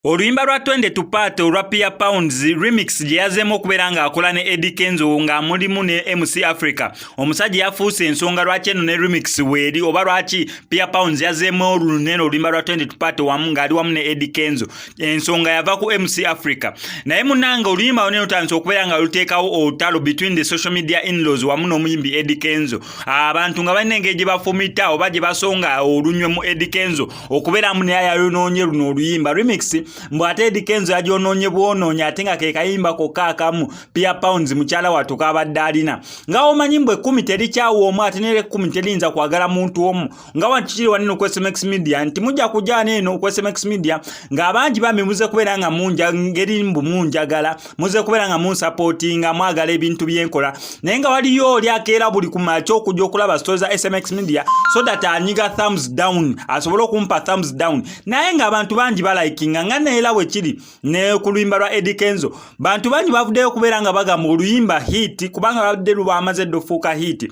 Oluyimba lwa 20 TUPATE olwa Peer Pounds remix gye yazeemu okubeera ng'akola ne EDDY KENZO nga mulimu ne MC Africa. Omusajja yafuuse ensonga lwaki eno ne remix weeri oba lwaki Peer Pounds yazeemu olunene oluyimba lwa 20 TUPATE wamu ng'ali wamu ne EDDY KENZO. Ensonga yava ku MC Africa. Naye munnanga oluyimba lunene lutandise okubeera nga luteekawo olutalo between the social media in-laws wamu n'omuyimbi EDDY KENZO. Abantu nga balina engeri gye bafumita oba gye basonga olunywe mu EDDY KENZO okubeeramu naye yayonoonye luno oluyimba remix. Mbwate EDDY KENZO yajononye bwononye ate nga ke kayimba kokka akamu Peer Pounds mukyala wattu kabadde alina nga omanyi mbwe 10 terikyawo omu ate ne 10 terinza kwagala muntu omu nga wakikiri wanino ku SMX Media nti mujja kujja neno ku SMX Media nga abangi bambi muze kubeera nga munja ngeri mbu munjagala muze kubeera nga munsupportinga mwagala ebintu byenkola naye nga waliyo oli akeera buli kumakya okujja okulaba stories za SMX Media so that anyiga thumbs down asobole okumpa thumbs down naye nga abantu bangi balikinga nga era bwe kiri ne ku luyimba lwa EDDY KENZO bantu bangi bavuddeyo okubeera nga bagamba oluyimba hit kubanga babadde lubamaze dde okufuuka hit.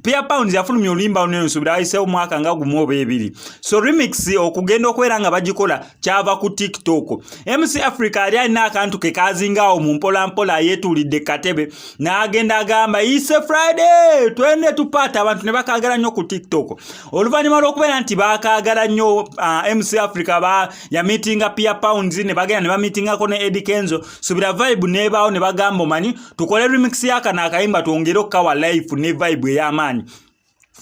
Peer Pounds yafulumya oluyimba lunene nsubira ayiseewo mwaka nga gumu oba ebiri. So remix okugenda okubeera nga bagikola kyava ku TikTok. MC Africa ali alina akantu ke kazingaawo mu mpolampola yeetuulidde katebe n'agenda agamba It's Friday 20 TUPATE abantu ne bakaagala nnyo ku TikTok. Oluvannyuma lw'okubeera nti baakaagala nnyo MC Africa ya meetinga Peer Pounds ne bagenda ne bamitingako ne EDDY KENZO subira vibe n'ebaawo ne bagamba omanyi tukole remix y'akano akayimba twongere okukawa life ne vibe ey'amaanyi.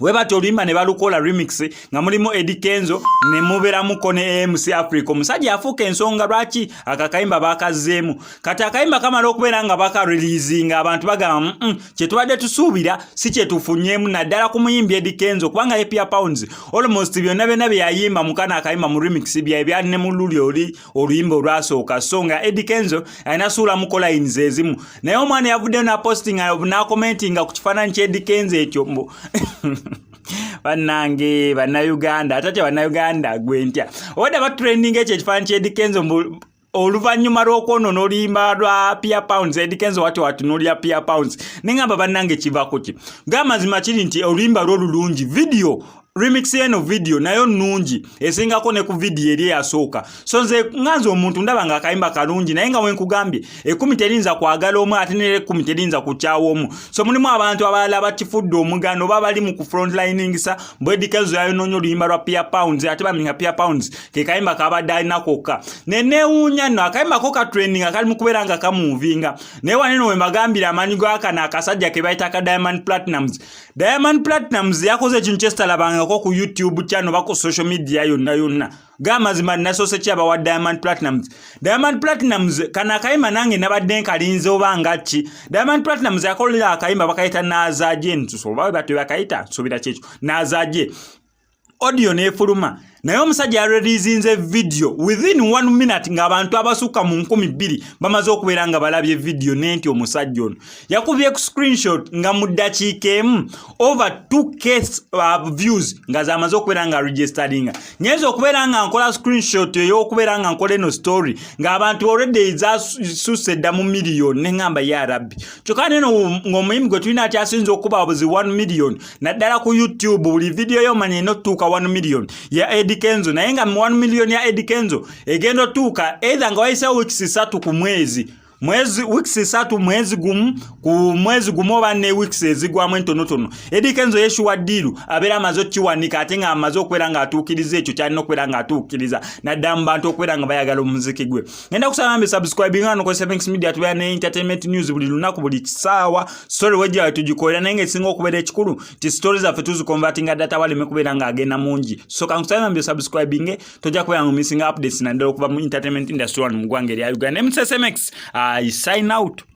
Webati oluyimba ne balukola remix nga mulimu EDDY KENZO ne mubeeramuko ne MC Africa. Omusajja afuuka ensonga lwaki akakayimba bakazzeemu kati akayimba kamala okubeera nga bakareleasinga abantu bagamba kye tubadde tusuubira si kye tufunyeemu naddala ku muyimbi EDDY KENZO kubanga ye Peer Pounds almost byonna byonna bye yayimba mukana akayimba mu remix byali ne mu luli oli oluyimba olwasooka so nga EDDY KENZO alina suula mukola lines ezimu naye omwana yavuddeyo na postinga na commentinga ku kifaananyi kya EDDY KENZO ekyo mbo Banange bannayuganda atate bannayuganda gwentya oda ba trending ekyo ekifaananyi kya EDDY KENZO oluvannyuma lw'okwonoona oluyimba lwa Peer Pounds EDDY KENZO watunuulira Peer Pounds nengamba bannange kivako ki gamazima kiri nti oluyimba lwo lulungi video remix eno video nayo nungi esingako ne ku video eri yasooka so nze nganze omuntu ndaba nga akayimba kalungi naye nga wenkugambye 10 terinza kwagala omu ate ne 10 terinza kukyawo omu so mulimu abantu abalala bakifudde omugano baba bali mu ku frontlining sa EDDY KENZO yayonoonye oluyimba lwa Peer Pounds ate baminga Peer Pounds ke kayimba kabadde alina kokka neewuunya nno akayimba ko ka trending akali mu kubeera nga kamuvinga naye waneno we mbagambira amanyi g'akana akasajja ke bayita ka Diamond Platnumz yakoze ekintu kyesitalabanga ko ku YouTube channel bako social media yonna gamazima nasose kyaba wa Diamond Platnumz kana kayima nange nabadde nkalinze obanga ki Diamond Platnumz yakolera akayimba bakayita nazaje ntusoba batwe bakayita sobira kyekyo nazaje audio nefuluma naye omusajja yareleasinze video within 1 minute ng'abantu abasuka mu 200 bamaze okubeera nga balabye video nenti omusajja ono yakubye ku screenshot nga mu ddakiika emu over 2k views nga zamaze okubeera nga registeringa nyenza okubeera nga nkola screenshot ey'okubeera nga nkola eno story ng'abantu already zasusse dda mu million neŋŋamba ya rabbi kyokka neno ng'omuyimbi gwe tulina akyasinza okuba buzi 1 million naddala ku YouTube buli video yomanya enotuuka 1 million ya EDDY KENZO naye nga 1 million ya EDDY KENZO egenda tuuka either nga wayiseewo weeks 3 ku mwezi weeks 3 mwezi gumu oba ne weeks ezigwamu entonotono EDDY KENZO yeshuwa ddiiru abeera amaze okkiwanika ate nga amaze okubeera nga atuukiriza ekyo kyalina okubeera nga atuukiriza naddala mu bantu okubeera nga bayagala omuziki gwe ngenda kusaba mbe subscribing hano ku SMX Media tubeera ne entertainment news buli lunaku buli kisaawa story wejja tugikolera naye nga ekisinga okubeera ekikulu ti stories zaffe tuzikonvertinga data waleme kubeera nga agenda mungi so kankusaba mbe subscribing tojja kubeera nga missing updates naddala okuva mu entertainment industry wano mu ggwanga erya Uganda. SMX I sign out.